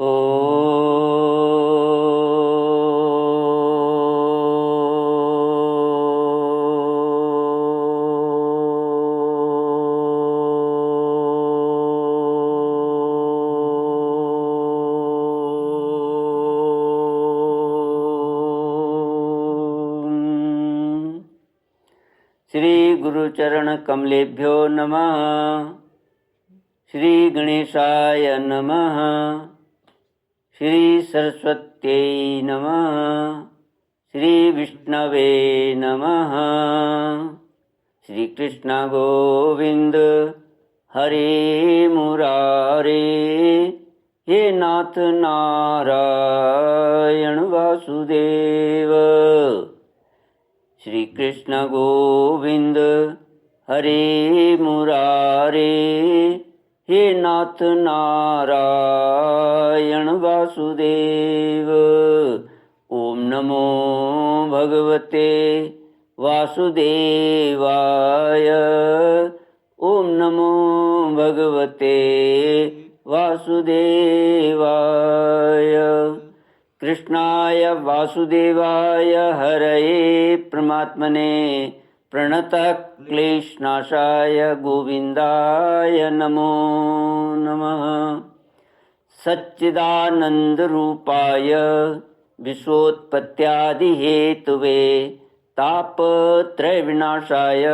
श्री गुरुचरण कमलेभ्यो नमः। श्री गणेशाय नमः। श्री सरस्वत्यै नमः। श्री विष्णवे नमः। श्री कृष्ण गोविंद हरे मुरारे, हे नाथ नारायण वासुदेव। श्री कृष्ण गोविंद हरे मुरारे, हे नाथ नारायण वासुदेव। ओम नमो भगवते वासुदेवाय। ओम नमो भगवते वासुदेवाय। कृष्णाय वासुदेवाय हरये परमात्मने प्रणतः क्लेशनाशाय गोविंदाय नमो नमः। सच्चिदानंदरूपाय विश्वोत्पत्त्यादिहेतुवे तापत्रयविनाशाय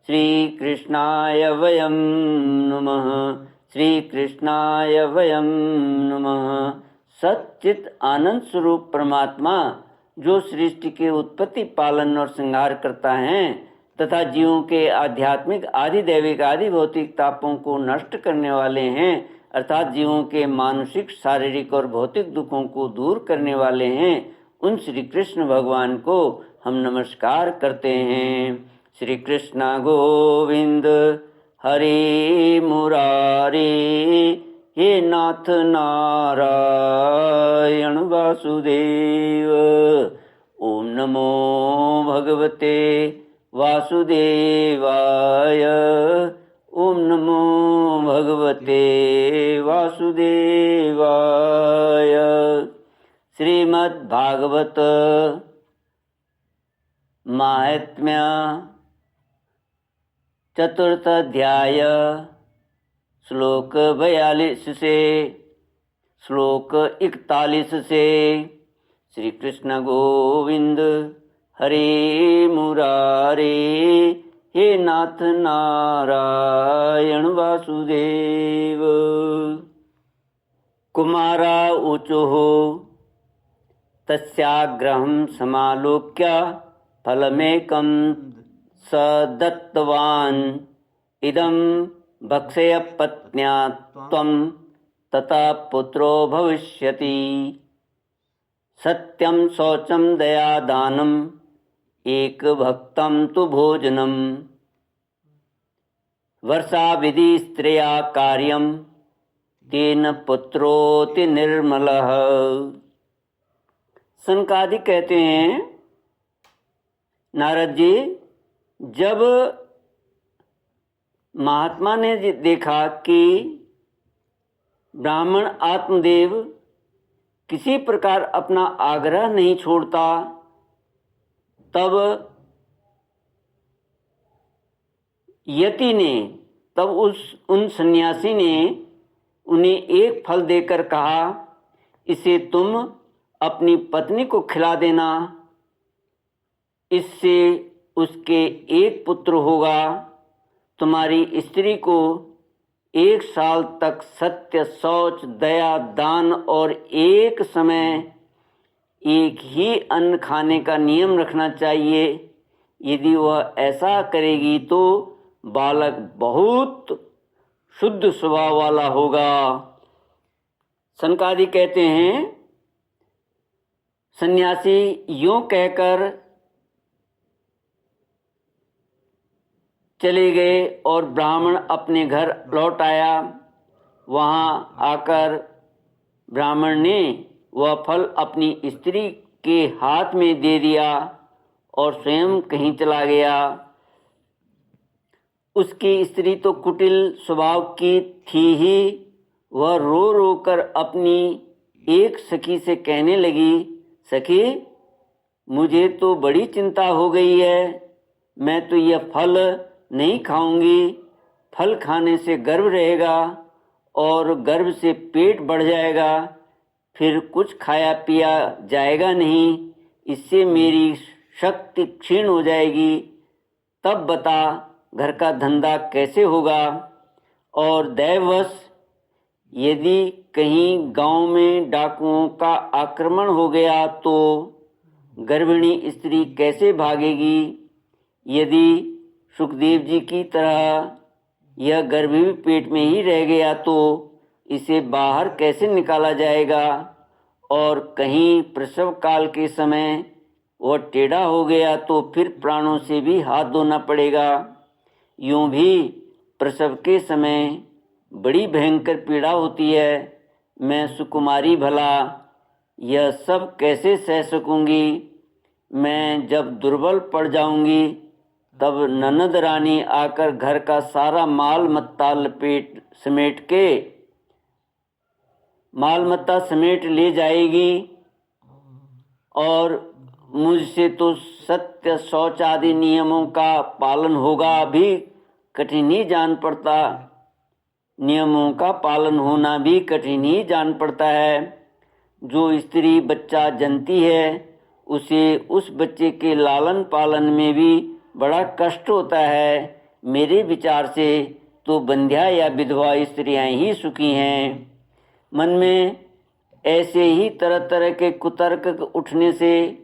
श्रीकृष्णाय वयं नमः। श्रीकृष्णाय वयं नमः। सच्चित आनंद स्वरूप परमात्मा जो सृष्टि के उत्पत्ति, पालन और श्रृंगार करता है तथा जीवों के आध्यात्मिक, आदि दैविक, आदि भौतिक तापों को नष्ट करने वाले हैं, अर्थात जीवों के मानसिक, शारीरिक और भौतिक दुखों को दूर करने वाले हैं, उन श्री कृष्ण भगवान को हम नमस्कार करते हैं। श्री कृष्ण गोविंद हरे मुरारे, हे नाथ नारायण वासुदेव। ओम नमो भगवते वासुदेवाय। ओम नमो भगवते वासुदेवाय। श्रीमद्भागवत महात्म्य चतुर्थ अध्याय श्लोक 42 से श्लोक 41 से। श्री कृष्ण गोविंद हरे मुरारे, हे नाथ नारायण वासुदेव। कुमारा ऊचुः तस्याग्रहं समालोक्य फलमेकं स दत्तवान्। इदं भक्षय पत्न्या त्वं तथा पुत्रो भविष्यति। सत्यं शौचं दया दानम् एक भक्तं तु भोजनम्। वर्षाविधि स्त्रिया कार्यं तेन पुत्रोति निर्मलः। सनकादि कहते हैं, नारद जी, जब महात्मा ने देखा कि ब्राह्मण आत्मदेव किसी प्रकार अपना आग्रह नहीं छोड़ता, तब यति ने, उन सन्यासी ने उन्हें एक फल देकर कहा, इसे तुम अपनी पत्नी को खिला देना, इससे उसके एक पुत्र होगा। तुम्हारी स्त्री को 1 साल तक सत्य, शौच, दया, दान और एक समय एक ही अन्न खाने का नियम रखना चाहिए। यदि वह ऐसा करेगी तो बालक बहुत शुद्ध स्वभाव वाला होगा। सनकादि कहते हैं, सन्यासी यूं कहकर चले गए और ब्राह्मण अपने घर लौट आया। वहाँ आकर ब्राह्मण ने वह फल अपनी स्त्री के हाथ में दे दिया और स्वयं कहीं चला गया। उसकी स्त्री तो कुटिल स्वभाव की थी ही। वह रो रो कर अपनी एक सखी से कहने लगी, सखी मुझे तो बड़ी चिंता हो गई है, मैं तो यह फल नहीं खाऊंगी। फल खाने से गर्व रहेगा और गर्व से पेट बढ़ जाएगा, फिर कुछ खाया पिया जाएगा नहीं, इससे मेरी शक्ति क्षीण हो जाएगी। तब बता घर का धंधा कैसे होगा। और दैववश यदि कहीं गांव में डाकुओं का आक्रमण हो गया तो गर्भिणी स्त्री कैसे भागेगी। यदि सुखदेव जी की तरह यह गर्भी पेट में ही रह गया तो इसे बाहर कैसे निकाला जाएगा। और कहीं प्रसव काल के समय वह टेढ़ा हो गया तो फिर प्राणों से भी हाथ धोना पड़ेगा। यूं भी प्रसव के समय बड़ी भयंकर पीड़ा होती है। मैं सुकुमारी भला यह सब कैसे सह सकूंगी। मैं जब दुर्बल पड़ जाऊंगी तब ननद रानी आकर घर का सारा माल मत्ता समेट ले जाएगी और मुझसे तो सत्य शौच आदि नियमों का पालन होगा भी कठिन ही जान पड़ता। नियमों का पालन होना भी कठिन ही जान पड़ता है। जो स्त्री बच्चा जनती है उसे उस बच्चे के लालन पालन में भी बड़ा कष्ट होता है। मेरे विचार से तो बंध्या या विधवा स्त्रियां ही सुखी हैं। मन में ऐसे ही तरह तरह के कुतर्क उठने से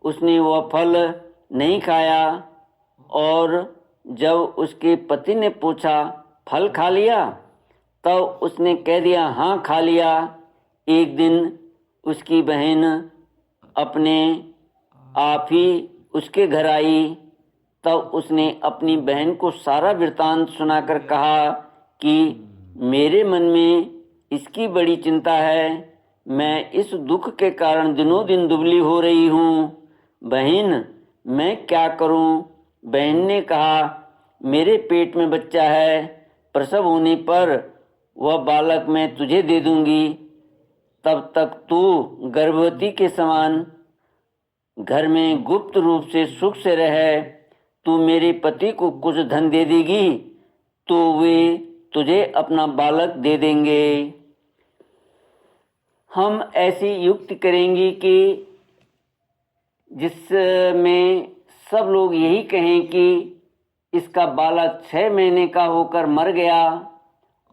उसने वह फल नहीं खाया। और जब उसके पति ने पूछा, फल खा लिया? तब उसने कह दिया, हाँ खा लिया। एक दिन उसकी बहन अपने आप ही उसके घर आई। तब उसने अपनी बहन को सारा वृत्तांत सुनाकर कहा कि मेरे मन में इसकी बड़ी चिंता है। मैं इस दुख के कारण दिनों दिन दुबली हो रही हूँ। बहन मैं क्या करूँ? बहन ने कहा, मेरे पेट में बच्चा है, प्रसव होने पर वह बालक मैं तुझे दे दूंगी। तब तक तू गर्भवती के समान घर में गुप्त रूप से सुख से रहे। तू मेरे पति को कुछ धन दे देगी तो वे तुझे अपना बालक दे देंगे। हम ऐसी युक्ति करेंगे कि जिसमें सब लोग यही कहें कि इसका बालक 6 महीने का होकर मर गया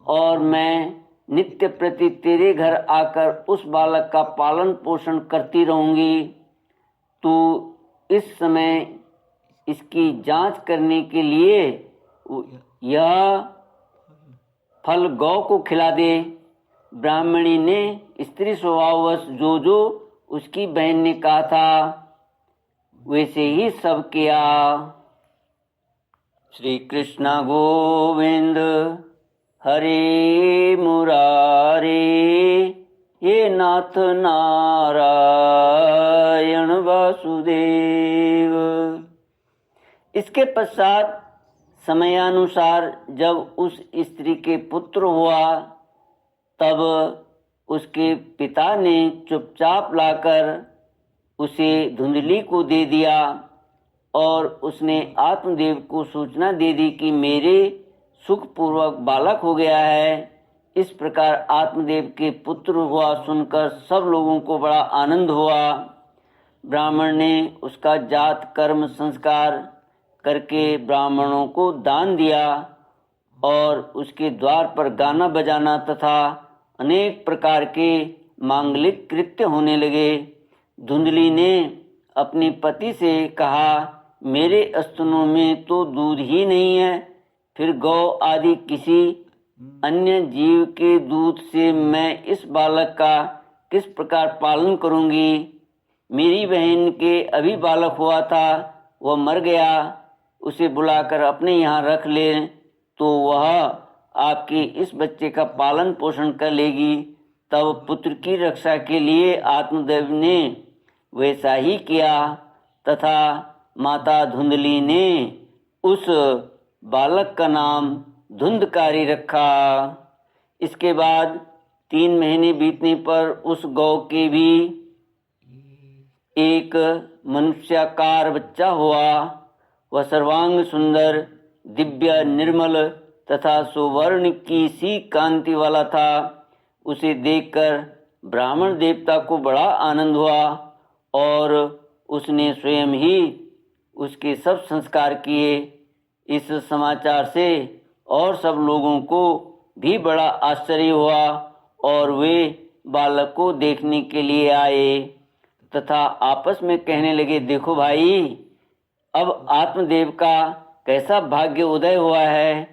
और मैं नित्य प्रति तेरे घर आकर उस बालक का पालन पोषण करती रहूंगी। तो इस समय इसकी जांच करने के लिए यह फल गौ को खिला दे। ब्राह्मणी ने स्त्री स्वभाववश जो उसकी बहन ने कहा था वैसे ही सब किया। श्री कृष्ण गोविंद हरे मुरारे, हे नाथ नारायण वासुदेव। इसके पश्चात समयानुसार जब उस स्त्री के पुत्र हुआ तब उसके पिता ने चुपचाप लाकर उसे धुंधली को दे दिया और उसने आत्मदेव को सूचना दे दी कि मेरे सुखपूर्वक बालक हो गया है। इस प्रकार आत्मदेव के पुत्र हुआ सुनकर सब लोगों को बड़ा आनंद हुआ। ब्राह्मण ने उसका जात कर्म संस्कार करके ब्राह्मणों को दान दिया और उसके द्वार पर गाना बजाना तथा अनेक प्रकार के मांगलिक कृत्य होने लगे। धुंधली ने अपने पति से कहा, मेरे स्तनों में तो दूध ही नहीं है, फिर गौ आदि किसी अन्य जीव के दूध से मैं इस बालक का किस प्रकार पालन करूंगी। मेरी बहन के अभी बालक हुआ था, वह मर गया, उसे बुलाकर अपने यहाँ रख ले तो वह आपके इस बच्चे का पालन पोषण कर लेगी। तब पुत्र की रक्षा के लिए आत्मदेव ने वैसा ही किया तथा माता धुंधली ने उस बालक का नाम धुंधकारी रखा। इसके बाद 3 महीने बीतने पर उस गौ के भी एक मनुष्याकार बच्चा हुआ। वह सर्वांग सुंदर, दिव्य, निर्मल तथा सुवर्ण की सी कांति वाला था। उसे देखकर ब्राह्मण देवता को बड़ा आनंद हुआ और उसने स्वयं ही उसके सब संस्कार किए। इस समाचार से और सब लोगों को भी बड़ा आश्चर्य हुआ और वे बालक को देखने के लिए आए तथा आपस में कहने लगे, देखो भाई, अब आत्मदेव का कैसा भाग्य उदय हुआ है।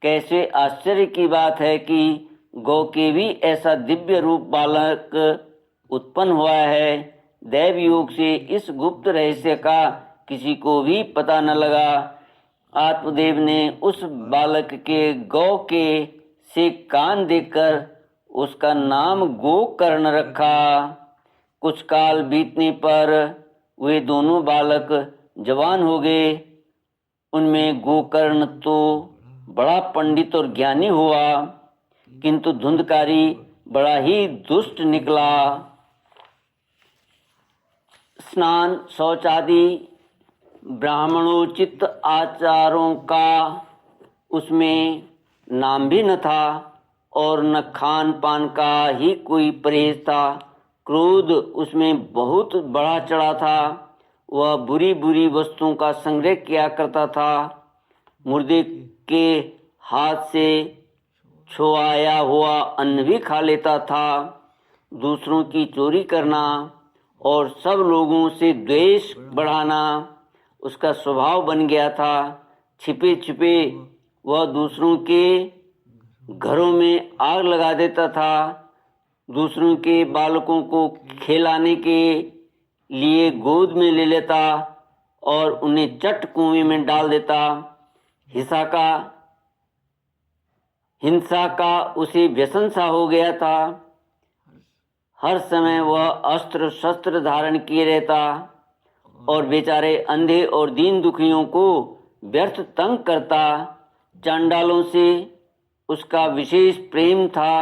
कैसे आश्चर्य की बात है कि गौ के भी ऐसा दिव्य रूप बालक उत्पन्न हुआ है। दैव योग से इस गुप्त रहस्य का किसी को भी पता न लगा। आत्मदेव ने उस बालक के गौ के से कान देखकर उसका नाम गोकर्ण रखा। कुछ काल बीतने पर वे दोनों बालक जवान हो गए। उनमें गोकर्ण तो बड़ा पंडित और ज्ञानी हुआ, किंतु धुंधकारी बड़ा ही दुष्ट निकला। स्नान, शौच आदि ब्राह्मणोचित आचारों का उसमें नाम भी न था और न खान पान का ही कोई परहेज था। क्रोध उसमें बहुत बढ़ा चढ़ा था। वह बुरी बुरी वस्तुओं का संग्रह किया करता था। मुर्दे के हाथ से छुआया हुआ अन्न भी खा लेता था। दूसरों की चोरी करना और सब लोगों से द्वेष बढ़ाना उसका स्वभाव बन गया था। छिपे छिपे वह दूसरों के घरों में आग लगा देता था। दूसरों के बालकों को खिलाने के लिए गोद में ले लेता और उन्हें चट कुएं में डाल देता। हिंसा का उसे व्यसन सा हो गया था। हर समय वह अस्त्र शस्त्र धारण किए रहता और बेचारे अंधे और दीन दुखियों को व्यर्थ तंग करता। चांडालों से उसका विशेष प्रेम था।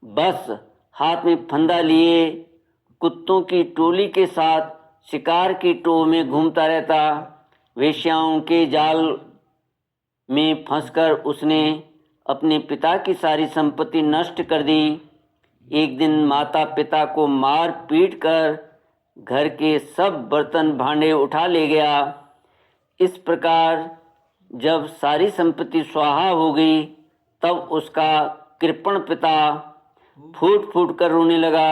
बस हाथ में फंदा लिए कुत्तों की टोली के साथ शिकार की टोह में घूमता रहता। वेश्याओं के जाल में फंसकर उसने अपने पिता की सारी संपत्ति नष्ट कर दी। एक दिन माता पिता को मार पीट कर घर के सब बर्तन भांडे उठा ले गया। इस प्रकार जब सारी संपत्ति स्वाहा हो गई तब उसका कृपण पिता फूट फूट कर रोने लगा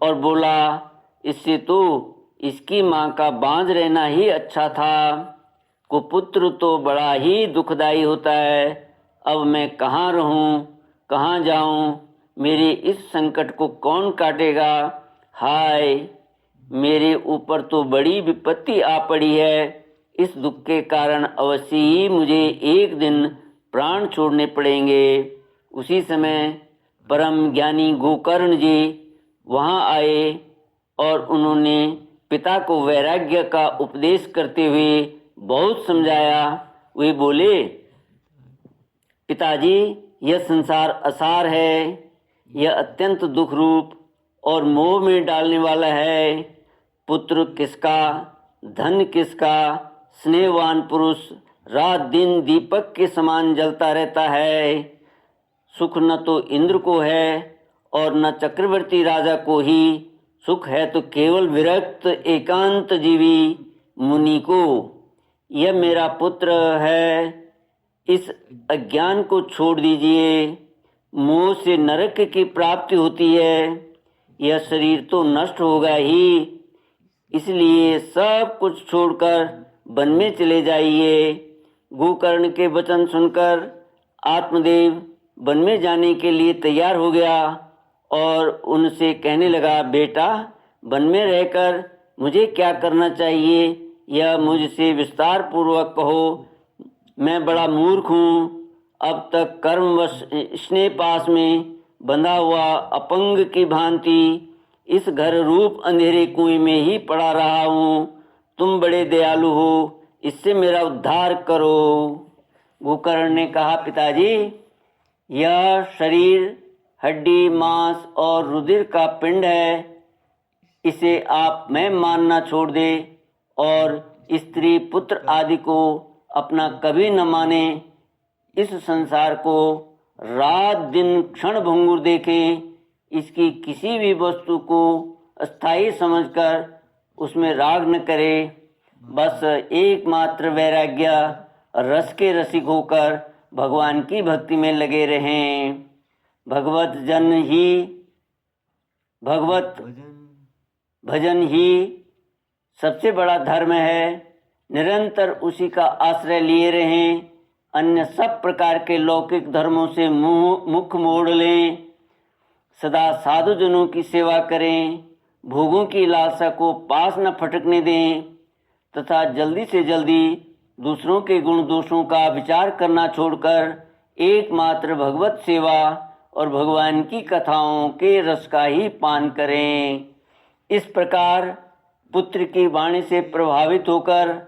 और बोला, इससे तो इसकी माँ का बांझ रहना ही अच्छा था। कुपुत्र तो बड़ा ही दुखदाई होता है। अब मैं कहाँ रहूं, कहाँ जाऊं, मेरे इस संकट को कौन काटेगा। हाय, मेरे ऊपर तो बड़ी विपत्ति आ पड़ी है। इस दुख के कारण अवश्य ही मुझे एक दिन प्राण छोड़ने पड़ेंगे। उसी समय परम ज्ञानी गोकर्ण जी वहाँ आए और उन्होंने पिता को वैराग्य का उपदेश करते हुए बहुत समझाया। वे बोले, पिताजी, यह संसार असार है। यह अत्यंत दुख रूप और मोह में डालने वाला है। पुत्र किसका, धन किसका, स्नेहवान पुरुष रात दिन दीपक के समान जलता रहता है। सुख न तो इंद्र को है और न चक्रवर्ती राजा को ही। सुख है तो केवल विरक्त एकांत जीवी मुनि को। यह मेरा पुत्र है, इस अज्ञान को छोड़ दीजिए। मोह से नरक की प्राप्ति होती है। यह शरीर तो नष्ट होगा ही, इसलिए सब कुछ छोड़कर वन में चले जाइए। गोकर्ण के वचन सुनकर आत्मदेव वन में जाने के लिए तैयार हो गया और उनसे कहने लगा, बेटा, वन में रहकर मुझे क्या करना चाहिए, यह मुझसे विस्तार पूर्वक कहो। मैं बड़ा मूर्ख हूँ। अब तक कर्मवश स्नेह पास में बंधा हुआ अपंग की भांति इस घर रूप अंधेरे कुएं में ही पड़ा रहा हूँ। तुम बड़े दयालु हो, इससे मेरा उद्धार करो। गोकर्ण ने कहा, पिताजी, यह शरीर हड्डी, मांस और रुधिर का पिंड है। इसे आप मैं मानना छोड़ दे और स्त्री, पुत्र आदि को अपना कभी न माने। इस संसार को रात दिन क्षण भंगुर देखें। इसकी किसी भी वस्तु को अस्थायी समझकर उसमें राग न करे। बस एकमात्र वैराग्य रस के रसिक होकर भगवान की भक्ति में लगे रहें। भगवत भजन ही सबसे बड़ा धर्म है। निरंतर उसी का आश्रय लिए रहें। अन्य सब प्रकार के लौकिक धर्मों से मुख मोड़ लें। सदा साधुजनों की सेवा करें। भोगों की लालसा को पास न फटकने दें तथा जल्दी से जल्दी दूसरों के गुण दोषों का विचार करना छोड़कर एकमात्र भगवत सेवा और भगवान की कथाओं के रस का ही पान करें। इस प्रकार पुत्र की वाणी से प्रभावित होकर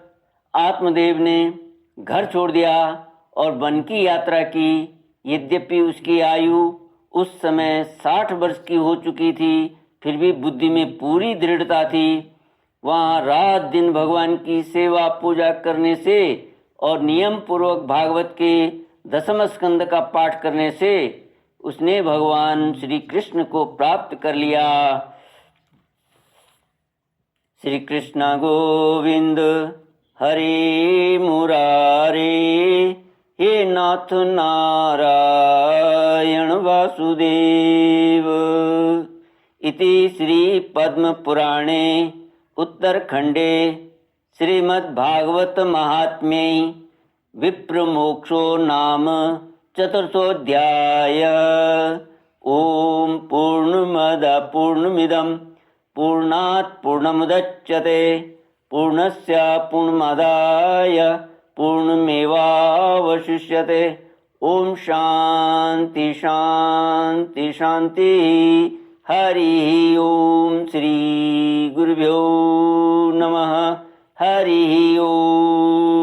आत्मदेव ने घर छोड़ दिया और वन की यात्रा की। यद्यपि उसकी आयु उस समय 60 वर्ष की हो चुकी थी, फिर भी बुद्धि में पूरी दृढ़ता थी। वहाँ रात दिन भगवान की सेवा पूजा करने से और नियम पूर्वक भागवत के 10वें स्कंद का पाठ करने से उसने भगवान श्री कृष्ण को प्राप्त कर लिया। श्री कृष्ण गोविंद हरे मुरारे, हे नाथ नारायण वासुदेव। इति श्री पद्म पुराणे उत्तरखंडे श्रीमद्भागवत महात्म्ये विप्रमोक्षो नाम चतुर्थोऽध्याय। ओम पूर्णमदः पूर्णमिदं पूर्णात् पूर्णमुदच्यते पूर्णस्य पूर्णमादाय पूर्णमेवावशिष्यते। ओम शांति शांति शांति। हरि ओम। श्री गुरुभ्यो नमः। हरि ओम।